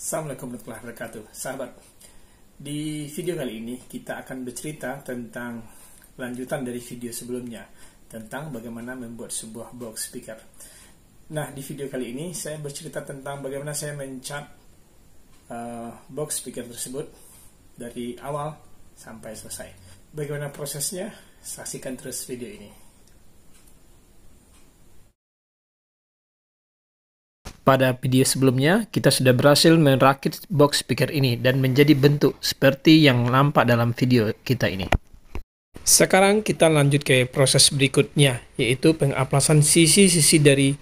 Assalamualaikum warahmatullahi wabarakatuh. Sahabat, di video kali ini kita akan bercerita tentang lanjutan dari video sebelumnya, tentang bagaimana membuat sebuah box speaker. Nah, di video kali ini saya bercerita tentang bagaimana saya mencat box speaker tersebut dari awal sampai selesai. Bagaimana prosesnya? Saksikan terus video ini. Pada video sebelumnya, kita sudah berhasil merakit box speaker ini dan menjadi bentuk seperti yang nampak dalam video kita ini. Sekarang kita lanjut ke proses berikutnya, yaitu pengaplasan sisi-sisi dari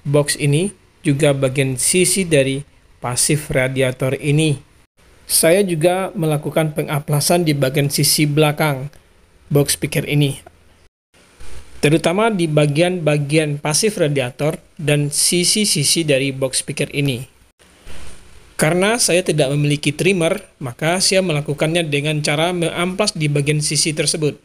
box ini, juga bagian sisi dari pasif radiator ini. Saya juga melakukan pengaplasan di bagian sisi belakang box speaker ini, terutama di bagian-bagian pasif radiator dan sisi-sisi dari box speaker ini. Karena saya tidak memiliki trimmer, maka saya melakukannya dengan cara mengamplas di bagian sisi tersebut.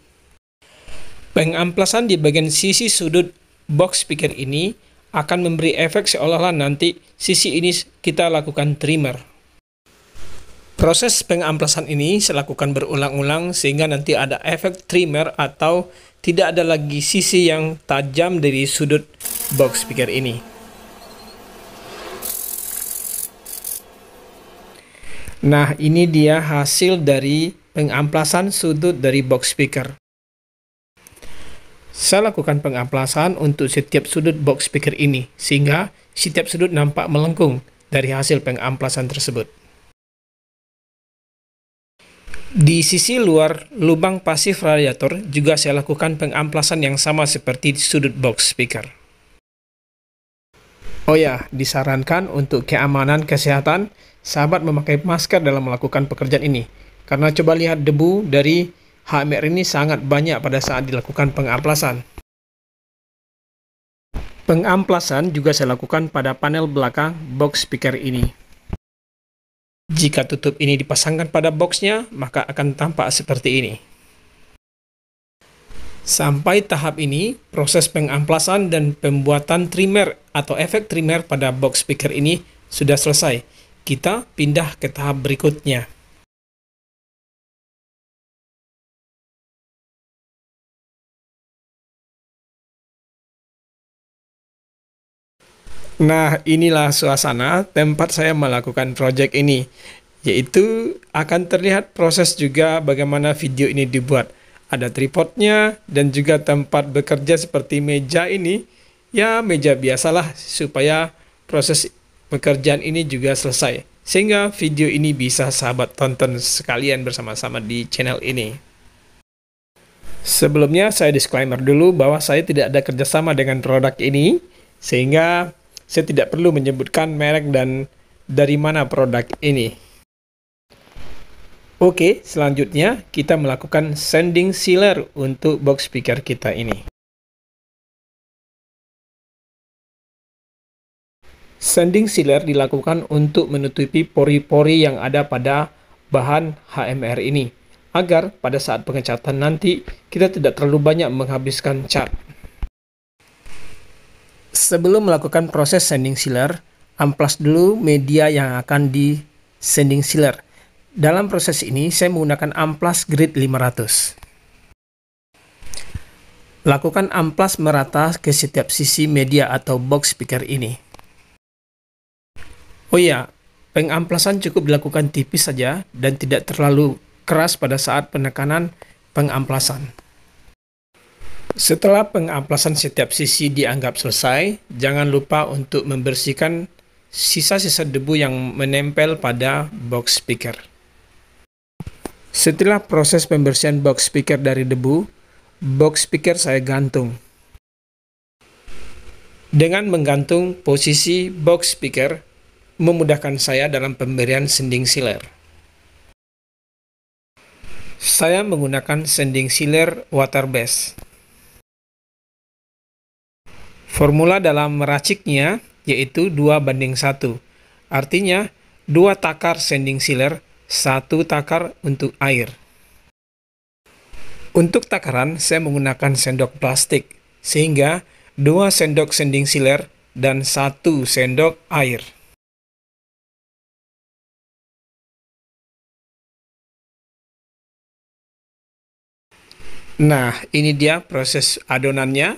Pengamplasan di bagian sisi sudut box speaker ini akan memberi efek seolah-olah nanti sisi ini kita lakukan trimmer. Proses pengamplasan ini saya lakukan berulang-ulang sehingga nanti ada efek trimmer atau tidak ada lagi sisi yang tajam dari sudut box speaker ini. Nah, ini dia hasil dari pengamplasan sudut dari box speaker. Saya lakukan pengamplasan untuk setiap sudut box speaker ini, sehingga setiap sudut nampak melengkung dari hasil pengamplasan tersebut. Di sisi luar lubang pasif radiator juga saya lakukan pengamplasan yang sama seperti di sudut box speaker. Oh ya, disarankan untuk keamanan kesehatan, sahabat memakai masker dalam melakukan pekerjaan ini. Karena coba lihat debu dari HMR ini sangat banyak pada saat dilakukan pengamplasan. Pengamplasan juga saya lakukan pada panel belakang box speaker ini. Jika tutup ini dipasangkan pada boxnya, maka akan tampak seperti ini. Sampai tahap ini, proses pengamplasan dan pembuatan trimmer atau efek trimmer pada box speaker ini sudah selesai. Kita pindah ke tahap berikutnya. Nah, inilah suasana tempat saya melakukan project ini, yaitu akan terlihat proses juga bagaimana video ini dibuat. Ada tripodnya dan juga tempat bekerja seperti meja ini. Ya, meja biasalah supaya proses pekerjaan ini juga selesai. Sehingga video ini bisa sahabat tonton sekalian bersama-sama di channel ini. Sebelumnya saya disclaimer dulu bahwa saya tidak ada kerjasama dengan produk ini, sehingga saya tidak perlu menyebutkan merek dan dari mana produk ini. Oke, selanjutnya kita melakukan sanding sealer untuk box speaker kita ini. Sanding sealer dilakukan untuk menutupi pori-pori yang ada pada bahan HMR ini, agar pada saat pengecatan nanti kita tidak terlalu banyak menghabiskan cat. Sebelum melakukan proses sanding sealer, amplas dulu media yang akan di sanding sealer. Dalam proses ini, saya menggunakan amplas grade 500. Lakukan amplas merata ke setiap sisi media atau box speaker ini. Oh ya, pengamplasan cukup dilakukan tipis saja dan tidak terlalu keras pada saat penekanan pengamplasan. Setelah pengamplasan setiap sisi dianggap selesai, jangan lupa untuk membersihkan sisa-sisa debu yang menempel pada box speaker. Setelah proses pembersihan box speaker dari debu, box speaker saya gantung. Dengan menggantung posisi box speaker, memudahkan saya dalam pemberian sanding sealer. Saya menggunakan sanding sealer water base. Formula dalam meraciknya yaitu 2:1. Artinya 2 takar sanding sealer, 1 takar untuk air. Untuk takaran saya menggunakan sendok plastik, sehingga 2 sendok sanding sealer dan 1 sendok air. Nah, ini dia proses adonannya.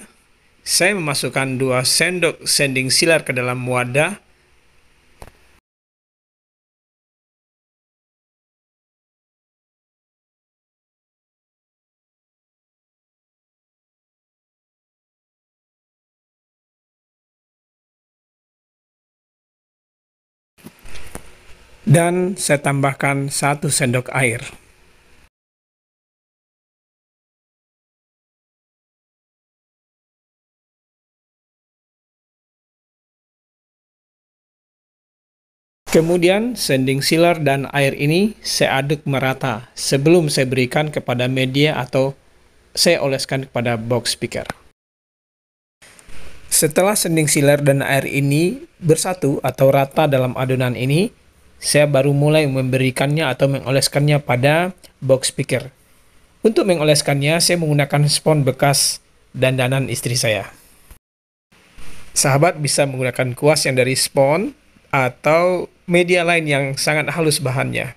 Saya memasukkan 2 sendok sanding sealer ke dalam wadah. Dan saya tambahkan 1 sendok air. Kemudian sanding sealer dan air ini saya aduk merata sebelum saya berikan kepada media atau saya oleskan kepada box speaker. Setelah sanding sealer dan air ini bersatu atau rata dalam adonan ini, saya baru mulai memberikannya atau mengoleskannya pada box speaker. Untuk mengoleskannya, saya menggunakan spons bekas dandanan istri saya. Sahabat bisa menggunakan kuas yang dari spons atau media lain yang sangat halus bahannya.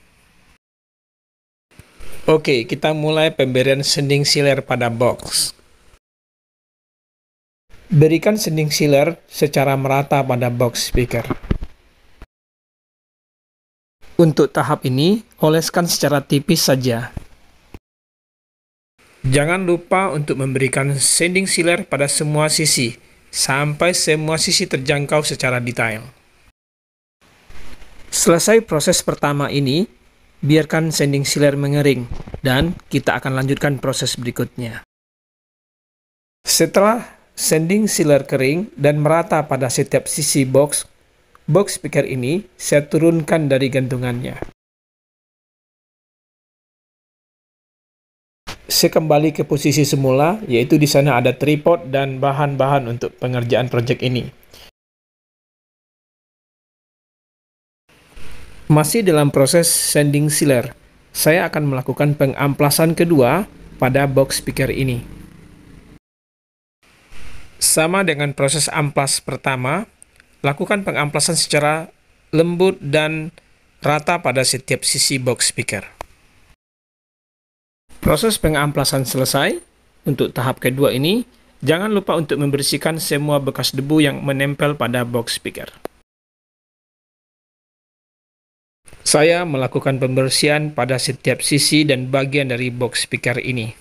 Oke, kita mulai pemberian sanding sealer pada box. Berikan sanding sealer secara merata pada box speaker. Untuk tahap ini, oleskan secara tipis saja. Jangan lupa untuk memberikan sanding sealer pada semua sisi, sampai semua sisi terjangkau secara detail. Selesai proses pertama ini, biarkan sanding sealer mengering, dan kita akan lanjutkan proses berikutnya. Setelah sanding sealer kering dan merata pada setiap sisi box speaker ini, saya turunkan dari gantungannya. Saya kembali ke posisi semula, yaitu di sana ada tripod dan bahan-bahan untuk pengerjaan proyek ini. Masih dalam proses sanding sealer, saya akan melakukan pengamplasan kedua pada box speaker ini. Sama dengan proses amplas pertama, lakukan pengamplasan secara lembut dan rata pada setiap sisi box speaker. Proses pengamplasan selesai. Untuk tahap kedua ini, jangan lupa untuk membersihkan semua bekas debu yang menempel pada box speaker. Saya melakukan pembersihan pada setiap sisi dan bagian dari box speaker ini.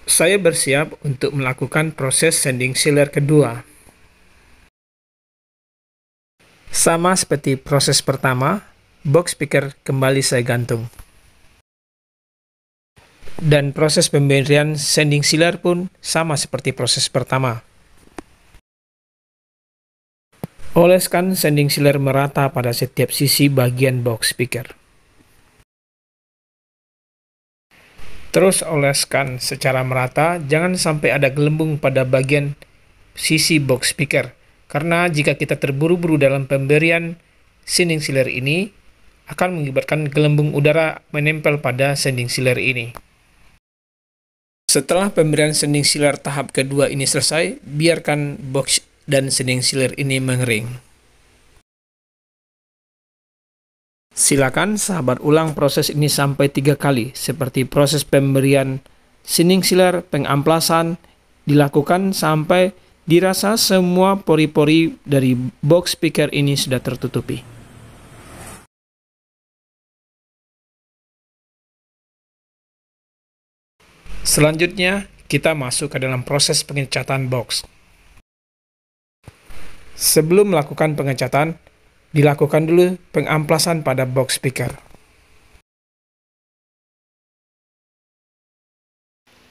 Saya bersiap untuk melakukan proses sanding sealer kedua. Sama seperti proses pertama, box speaker kembali saya gantung. Dan proses pemberian sanding sealer pun sama seperti proses pertama. Oleskan sanding sealer merata pada setiap sisi bagian box speaker. Terus oleskan secara merata, jangan sampai ada gelembung pada bagian sisi box speaker. Karena jika kita terburu-buru dalam pemberian sanding sealer ini, akan mengakibatkan gelembung udara menempel pada sanding sealer ini. Setelah pemberian sanding sealer tahap kedua ini selesai, biarkan box dan sanding sealer ini mengering. Silakan sahabat ulang proses ini sampai 3 kali, seperti proses pemberian sanding sealer, pengamplasan, dilakukan sampai dirasa semua pori-pori dari box speaker ini sudah tertutupi. Selanjutnya, kita masuk ke dalam proses pengecatan box. Sebelum melakukan pengecatan, dilakukan dulu pengamplasan pada box speaker.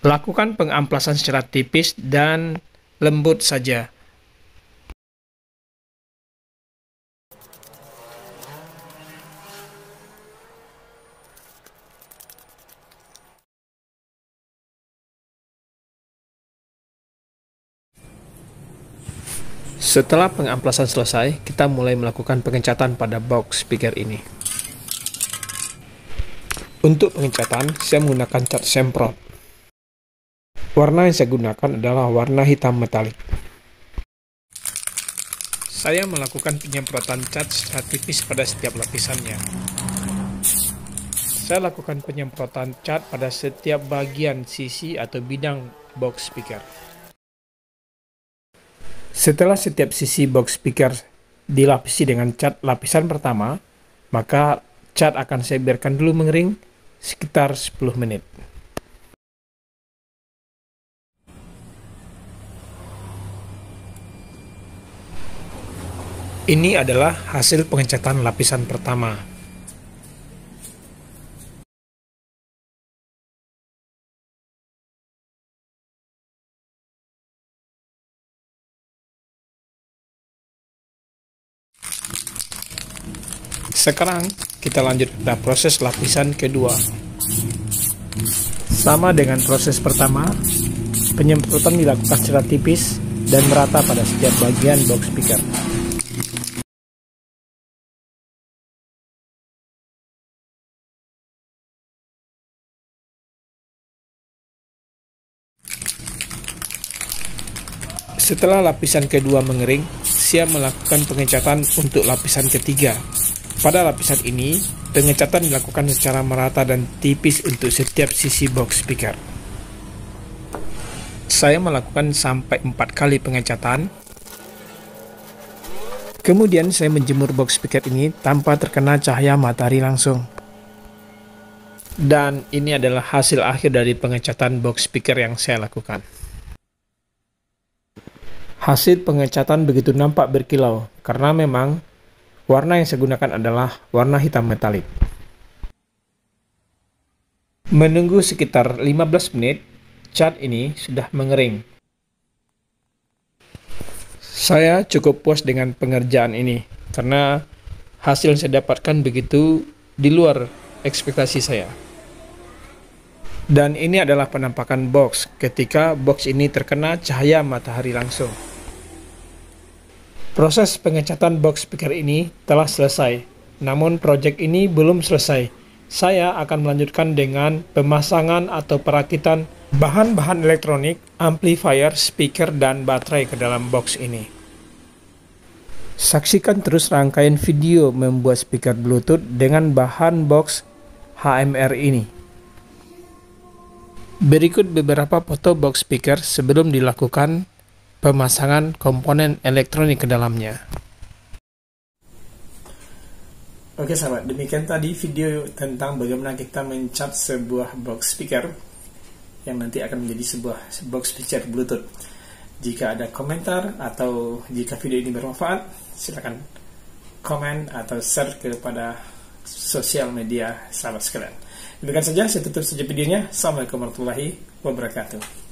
Lakukan pengamplasan secara tipis dan lembut saja. Setelah pengamplasan selesai, kita mulai melakukan pengecatan pada box speaker ini. Untuk pengecatan, saya menggunakan cat semprot. Warna yang saya gunakan adalah warna hitam metalik. Saya melakukan penyemprotan cat secara tipis pada setiap lapisannya. saya lakukan penyemprotan cat pada setiap bagian sisi atau bidang box speaker. Setelah setiap sisi box speaker dilapisi dengan cat lapisan pertama, maka cat akan saya biarkan dulu mengering sekitar 10 menit. Ini adalah hasil pengecatan lapisan pertama. Sekarang kita lanjut pada proses lapisan kedua. Sama dengan proses pertama, penyemprotan dilakukan secara tipis dan merata pada setiap bagian box speaker. Setelah lapisan kedua mengering, siap melakukan pengecatan untuk lapisan ketiga. Pada lapisan ini, pengecatan dilakukan secara merata dan tipis untuk setiap sisi box speaker. Saya melakukan sampai 4 kali pengecatan. Kemudian saya menjemur box speaker ini tanpa terkena cahaya matahari langsung. Dan ini adalah hasil akhir dari pengecatan box speaker yang saya lakukan. Hasil pengecatan begitu nampak berkilau, karena memang warna yang saya gunakan adalah warna hitam metalik. Menunggu sekitar 15 menit, cat ini sudah mengering. Saya cukup puas dengan pengerjaan ini, karena hasil yang saya dapatkan begitu di luar ekspektasi saya. Dan ini adalah penampakan box ketika box ini terkena cahaya matahari langsung. Proses pengecatan box speaker ini telah selesai, namun proyek ini belum selesai. Saya akan melanjutkan dengan pemasangan atau perakitan bahan-bahan elektronik, amplifier, speaker, dan baterai ke dalam box ini. Saksikan terus rangkaian video membuat speaker Bluetooth dengan bahan box HMR ini. Berikut beberapa foto box speaker sebelum dilakukan pemasangan komponen elektronik ke dalamnya. Oke sahabat, demikian tadi video tentang bagaimana kita mencat sebuah box speaker yang nanti akan menjadi sebuah box speaker Bluetooth. Jika ada komentar atau jika video ini bermanfaat, silakan komen atau share kepada sosial media sahabat sekalian. Demikian saja, saya tutup saja videonya. Assalamualaikum warahmatullahi wabarakatuh.